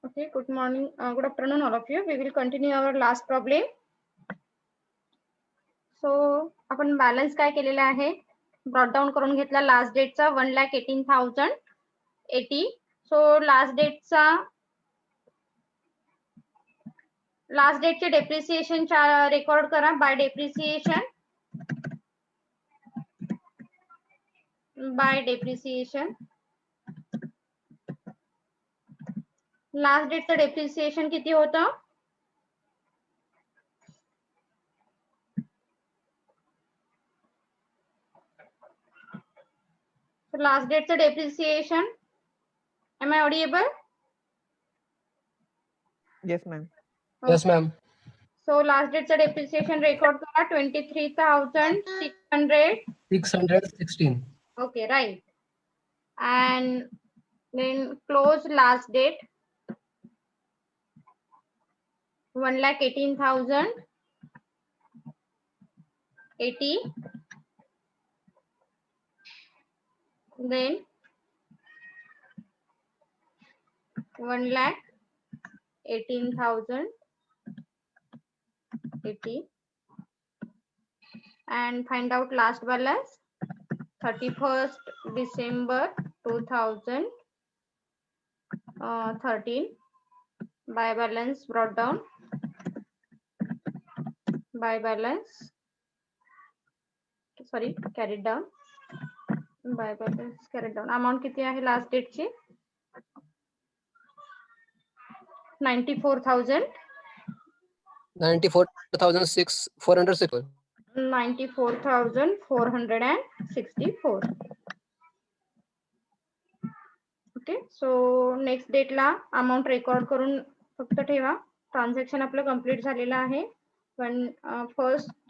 Okay, good morning, good afternoon, all of you. We will continue our last problem. So आपण balance काय केलेला आहे, brought down करून घेतला लास्ट डेटचा 1,18,080. सो लास्ट डेटचे डेप्रिसिएशन रेकॉर्ड करा बाय डेप्रिसिएशन. लास्ट डेटचं डेप्रिसिएशन किती होतं? So last dateचं depreciation. Am I audible? Yes, ma'am. Yes, ma'am. So last dateचं depreciation record करा 23,600. 616. Okay, right. And then close last date 1,18,080. Then 1,18,080 and find out last balance 31st December 2013 by balance brought down by balance carried down by balance carried down. Amount किती आहे last डेटची? 94,000. 94,464. 94,464. Okay, so next डेटला amount record करून फक्त ठेवा. Transaction आपलं complete झालेलं आहे 1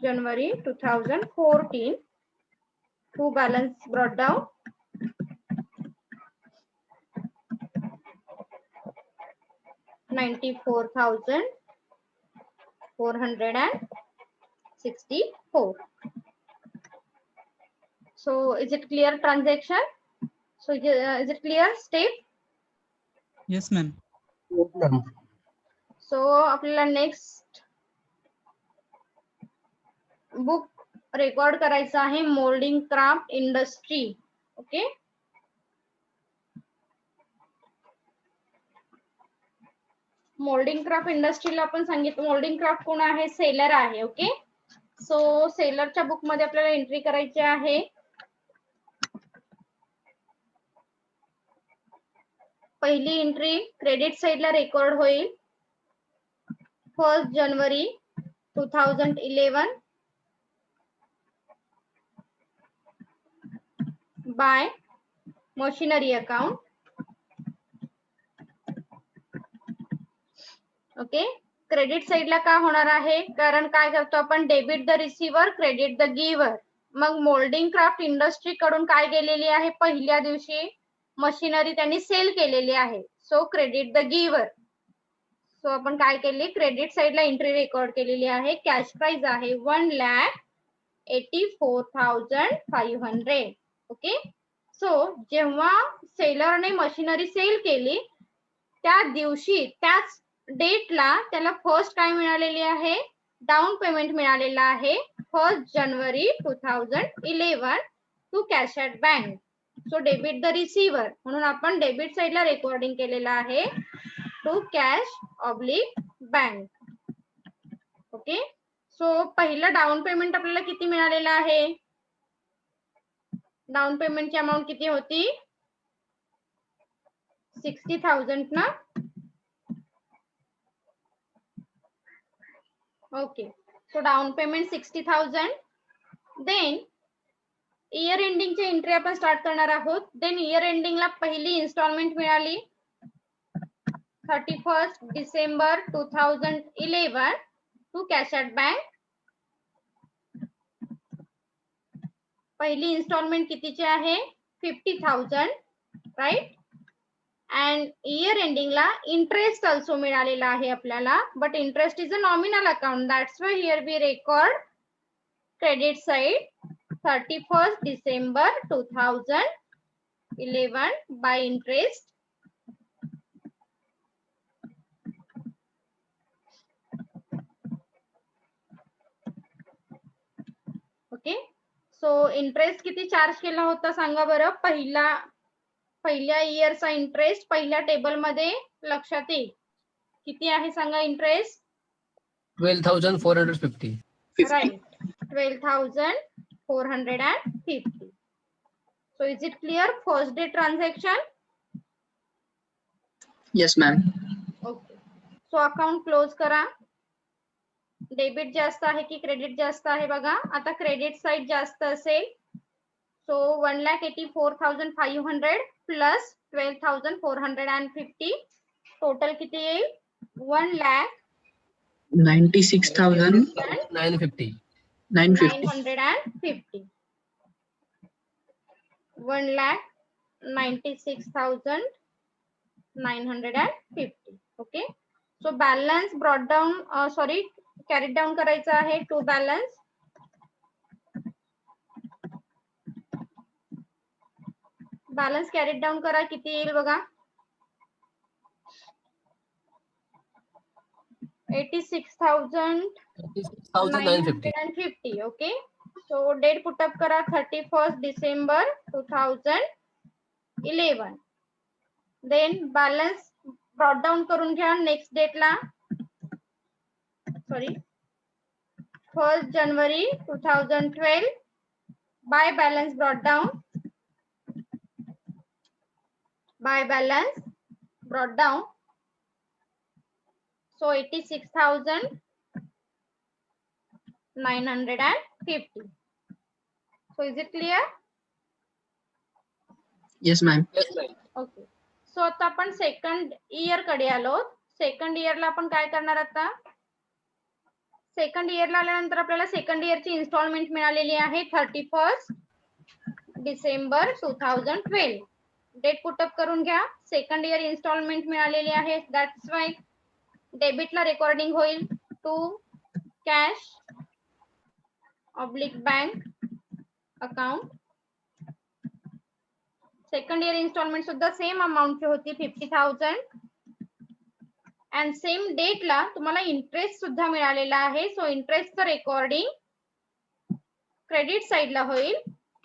January 2014. To balance brought down $94,464. So is it clear transaction? So is it clear step? Yes, ma'am. Yes, ma'am. So आपल्याला नेक्स्ट बुक रेकॉर्ड करायचं आहे moulding craft industry. Okay, moulding craft इंडस्ट्रीला आपण सांगितलं moulding craft कोण आहे? Seller आहे. Okay, सो सेलरच्या book मध्ये आपल्याला एंट्री करायची आहे. पहिली एंट्री क्रेडिट साइडला रेकॉर्ड होईल 1 January 2011 by machinery account. Okay, credit साइडला का होणार आहे? कारण काय करतो आपण? Debit the receiver, credit the giver. मग मोल्डिंग क्राफ्ट इंडस्ट्री कडून काय गेलेली आहे? पहिल्या दिवशी मशिनरी त्यांनी सेल केलेली आहे. So credit the giver. So आपण काय केली? क्रेडिट साइडला एंट्री रेकॉर्ड केलेली आहे. कॅश प्राइस आहे 1,84,500. ओके, सो जेव्हा सेलरने मशिनरी सेल केली त्या दिवशी त्याच डेटला त्याला फर्स्ट काय मिळालेली आहे? डाऊन पेमेंट मिळालेला आहे 1 January 2011 to cash at bank. So debit the receiver म्हणून आपण डेबिट साइडला रेकॉर्डिंग केलेलं आहे to cash oblique bank. Okay, so पहिलं डाऊन पेमेंट आपल्याला किती मिळालेलं आहे? डाऊन पेमेंटची अमाऊंट किती होती? 60,000 ना. Okay, so down payment 60,000. Then year एंडिंगची एंट्री आपण स्टार्ट करणार आहोत. देन इयर एंडिंगला पहिली इन्स्टॉलमेंट मिळाली 31st December 2011 to cash at bank. पहिली इन्स्टॉलमेंट कितीची आहे? 50,000, राईट. अँड इयर एंडिंगला इंटरेस्ट ऑल्सो मिळालेला आहे आपल्याला, but interest is a nominal account. That's why here we record credit side 31st December 2011 by interest okay. So interest किती charge केला होता सांगा बरं. पहिल्या इयरचा इंटरेस्ट पहिल्या टेबल मध्ये लक्षात येईल. किती आहे सांगा interest. 12,450. Right. 12,450. So is it clear? First day transaction. Yes, ma'am. Okay. So account close करा. डेबिट जास्त आहे की क्रेडिट जास्त आहे बघा. आता क्रेडिट साइड जास्त असेल. सो 1,84,500 प्लस 12,450 टोटल किती येईल. 96,950. 1,950. 1,96,950. Okay. So balance brought down sorry carried down करायचं आहे to balance. Balance carried down करा. किती येईल बघा. 86,950. ओके. सो डेट पुटअप करा 31 December 2011. Then balance brought down करून घ्या नेक्स्ट डेटला. सॉरी 1 जानेवारी 2012 by balance brought down. By balance brought down. So 86,950. So is it clear? Yes, ma'am. Okay. So आता आपण सेकंड इयर कडे आलो. सेकंड इयरला आपण काय करणार आता. सेकंड इयरला आल्यानंतर आपल्याला सेकंड इयरची इन्स्टॉलमेंट मिळालेली आहे 31 डिसेंबर 2012. डेट पुटअप करून घ्या. सेकंड इयर इन्स्टॉलमेंट मिळालेली आहे. दॅट्स वाय डेबिटला रेकॉर्डिंग होईल to cash oblique bank account. Second year instalment सुद्धा सेम अमाऊंटची होती 50,000 अँड सेम डेटला तुम्हाला इंटरेस्ट सुद्धा मिळालेला आहे. सो इंटरेस्टचं रेकॉर्डिंग क्रेडिट साइडला होईल.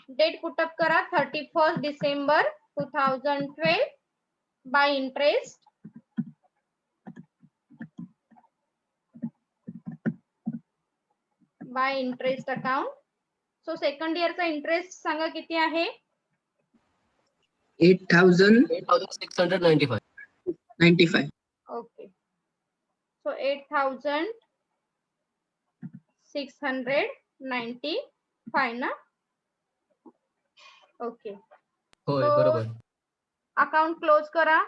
डेट पुटअप करा 31 December 2012 by interest. By interest account. So second इयरचा इंटरेस्ट सांगा किती आहे. 8,695. 8,695. ओके. सो 8,695 ना. ओके. होय So, बरोबर. अकाउंट क्लोज करा.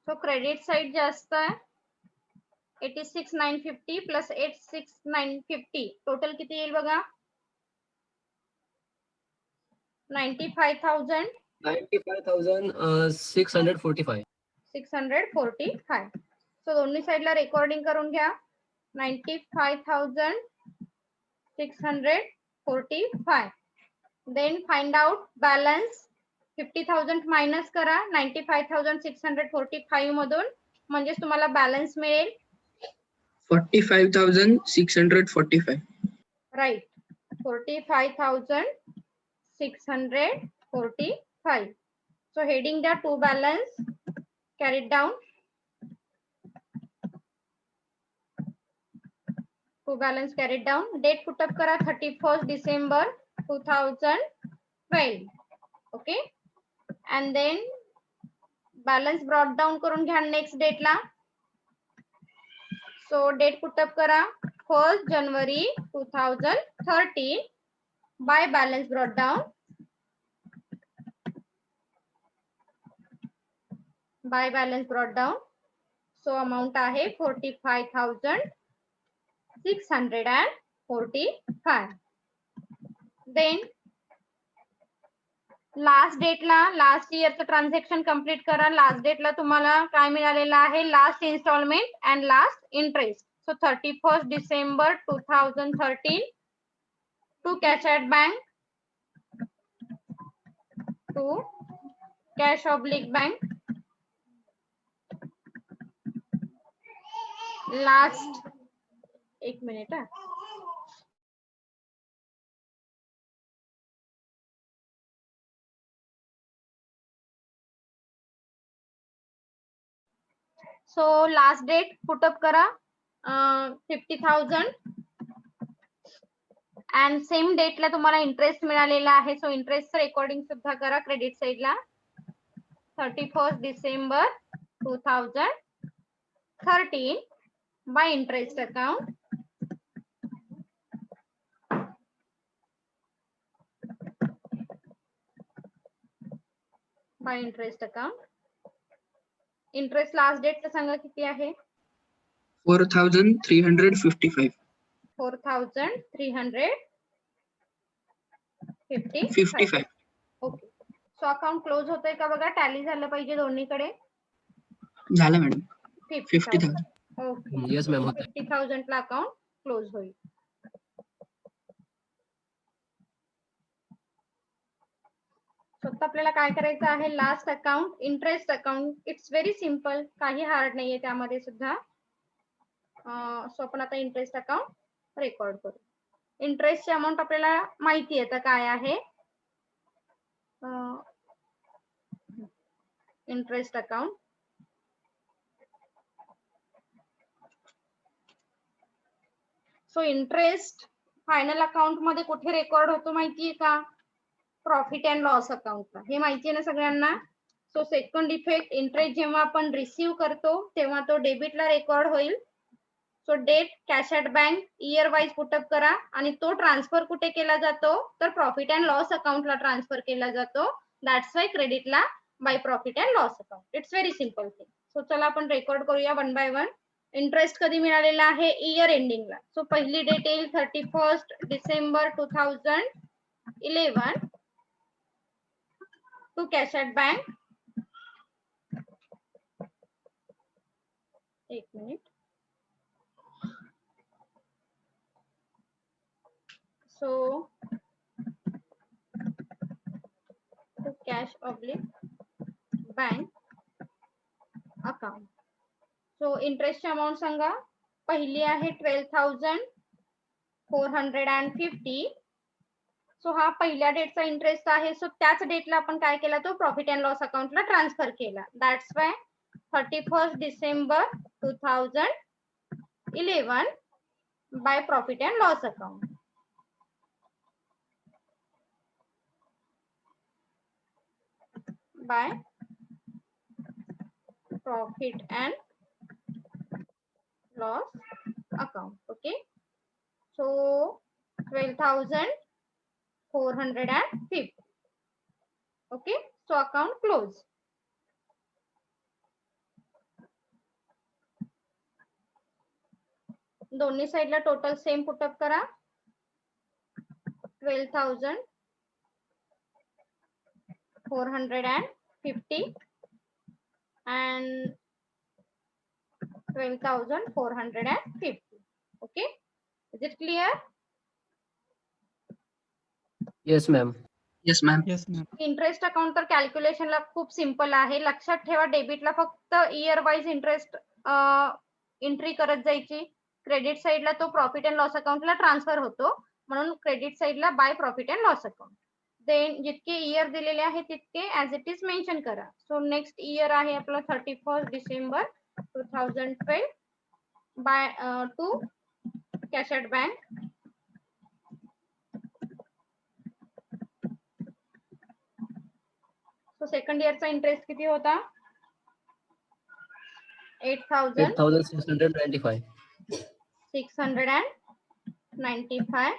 सो क्रेडिट साइड जास्त आहे. 86,950 प्लस 86,950 टोटल किती येईल बघा. 95,645. 95,645. सो दोन्ही साइडला रेकॉर्डिंग करून घ्या. 95,645. Then find out balance. 50,000 minus करा 95,645 मधून म्हणजेच तुम्हाला बॅलन्स मिळेल. 45,645. राईट. 45,645. सो हेडिंग द्या to balance carried down. To balance carried down. Date put up करा 31 December 2012. Okay. And then balance brought down करून घ्या नेक्स्ट डेटला. सो डेट पुटअप करा 1 जानेवारी 2013 by balance brought down. By balance brought down. So amount आहे 45,645. Then last डेटला last इयरचं transaction complete करा. Last डेटला तुम्हाला काय मिळालेलं आहे. Last instalment and last interest. So 31 December 2013 to cash at bank. To cash oblique bank, last, एक minute हा. सो लास्ट डेट पुटअप करा 50,000 अँड सेम डेटला तुम्हाला इंटरेस्ट मिळालेला आहे. सो इंटरेस्ट रेकॉर्डिंग सुद्धा करा क्रेडिट साइडला 31 December 2013 by interest account. By interest account. Interest last date सांगा किती आहे? 4,355. 4,355. ओके. सो अकाउंट क्लोज होतंय का बघा. टॅली झालं पाहिजे दोन्हीकडे. झालं मॅडम. 50,000. 50,000. ओके. येस मॅम होत 50,000 ला अकाउंट क्लोज होईल. फक्त आपल्याला काय करायचं आहे, last account interest account. It's very simple, काही हार्ड नाहीये त्यामध्ये सुद्धा. सो आपण आता इंटरेस्ट अकाउंट रेकॉर्ड करू. इंटरेस्टची अमाऊंट आपल्याला माहिती आहे काय आहे. Interest account so interest final account मध्ये कुठे रेकॉर्ड होतो माहितीये का? प्रॉफिट अँड लॉस अकाउंटला. हे माहिती आहे ना सगळ्यांना. सो सेकंड इफेक्ट, इंटरेस्ट जेव्हा आपण रिसीव्ह करतो तेव्हा तो डेबिटला रेकॉर्ड होईल. So date cash at bank year wise put up करा आणि तो ट्रान्सफर कुठे केला जातो तर प्रॉफिट अँड लॉस अकाउंटला ट्रान्सफर केला जातो. दॅट्स वाय क्रेडिटला by profit and loss account. It's very simple thing. So चला आपण रेकॉर्ड करूया वन बाय वन. इंटरेस्ट कधी मिळालेला आहे? इयर एंडिंगला. सो पहिली डेट येईल 31 December 2011 to cash at bank. एक minute. So to cash oblique bank account. So इंटरेस्टची अमाऊंट सांगा. पहिली आहे 12,450. सो हा पहिल्या डेटचा इंटरेस्ट आहे. सो त्याच डेटला आपण काय केला, तो प्रॉफिट अँड लॉस अकाउंटला ट्रान्सफर केला. That's why 31 December 2011 bye profit and loss account. Bye profit and loss account. Okay. So 12,450. Okay. So account close. दोन्ही साइडला टोटल सेम पुटअप करा 12,450 and 12,450. Okay, is it clear? Yes ma'am. Yes, ma'am. Yes, ma'am. Interest account तर कॅल्क्युलेशनला खूप simple आहे. लक्षात ठेवा, डेबिटला फक्त इयर वाईज इंटरेस्ट एंट्री करत जायची. क्रेडिट साइडला तो प्रॉफिट अँड लॉस अकाउंटला ट्रान्सफर होतो, म्हणून क्रेडिट साइडला by profit and loss account. Then जितके इयर दिलेले आहे तितके ऍज इट इज मेन्शन करा. सो नेक्स्ट इयर आहे आपला 31 December 2012 by to cash at bank. So second इयरचा इंटरेस्ट किती होता? 8,695. 695.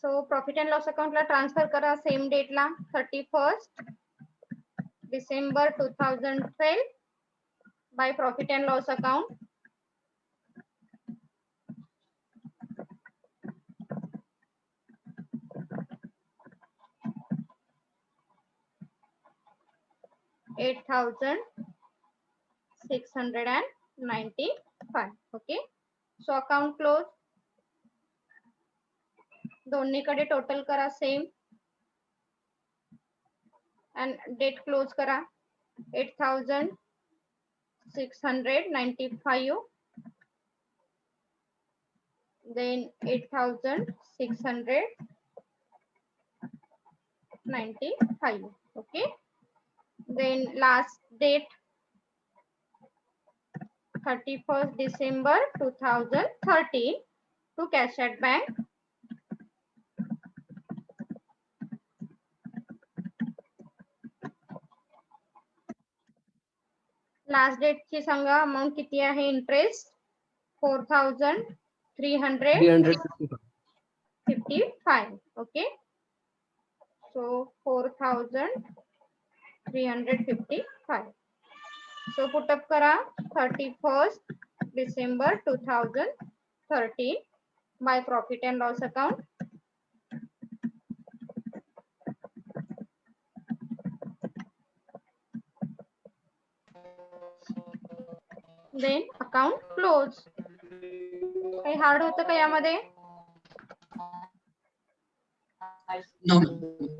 सो प्रॉफिट अँड लॉस अकाउंटला ट्रान्सफर करा सेम डेटला 31 December 2012 by profit and loss account. $8,695. Okay. So account close. दोन्हीकडे टोटल करा सेम and date close करा 8,695, then 8,695. Okay, then last date 31st December 2013 to cash at bank. Last date ची सांगा amount किती आहे interest 4,355. Okay, so 4,355. So put up करा 31st December 2013 by profit and loss account. Then account close. काही hard होतं का यामध्ये? No,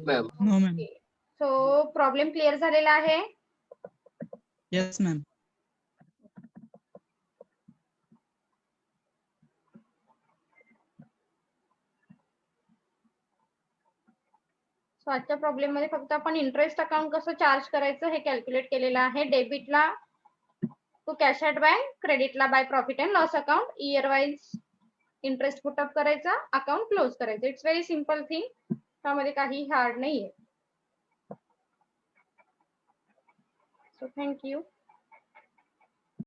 ma'am. No, ma'am. So problem clear झालेला आहे. Yes, ma'am. सो आजच्या प्रॉब्लेम मध्ये फक्त आपण इंटरेस्ट अकाउंट कसं चार्ज करायचं हे कॅल्क्युलेट केलेलं आहे. डेबिटला टू कॅश ॲट बँक, क्रेडिटला by profit and loss account, year wise interest put up करायचा, अकाउंट क्लोज करायचं. इट्स व्हेरी सिम्पल थिंग, त्यामध्ये काही हार्ड नाहीये. So thank you.